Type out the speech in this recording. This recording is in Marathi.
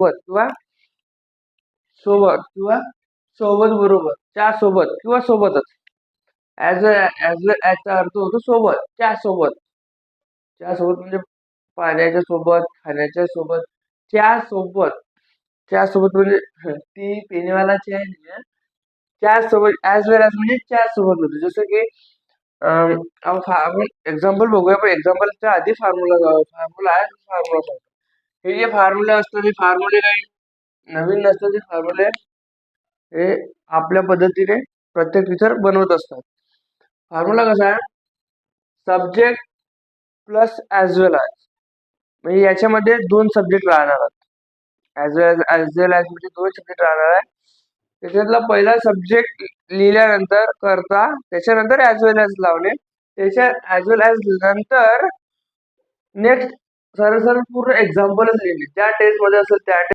सोबत किंवा सोबत किंवा सोबत बरोबर, त्यासोबत किंवा सोबतच. ॲजचा अर्थ होतो सोबत, त्यासोबत. त्यासोबत म्हणजे पाण्याच्या सोबत, खाण्याच्या सोबत, त्यासोबत. त्यासोबत म्हणजे ती पेनवालाची आहे ना, त्यासोबत ॲज वेल ॲज म्हणजे त्यासोबत होतं. जसं की आपण एक्झाम्पल बघूया, पण एक्झाम्पलच्या आधी फॉर्म्युला आहे, फॉर्म्युला सांगतो. हे जे फॉर्म्युले असतात, ते फॉर्म्युले काही नवीन नसतात. ते फॉर्म्युले हे आपल्या पद्धतीने प्रत्येक टीचर बनवत असतात. फॉर्म्युला कसा आहे? सब्जेक्ट प्लस ॲज वेल ॲज, म्हणजे याच्यामध्ये दोन सब्जेक्ट राहणार आहेत. ॲज वेल ॲज म्हणजे दोन सब्जेक्ट राहणार आहे. त्याच्यातला पहिला सब्जेक्ट लिहिल्यानंतर करता, त्याच्यानंतर ॲज वेल ॲज लावणे, त्याच्या ॲज वेल ॲज नंतर नेक्स्ट सरळ सरळ पूर्ण एक्झाम्पलच लिहिणे. ज्या टेस्टमध्ये असेल त्या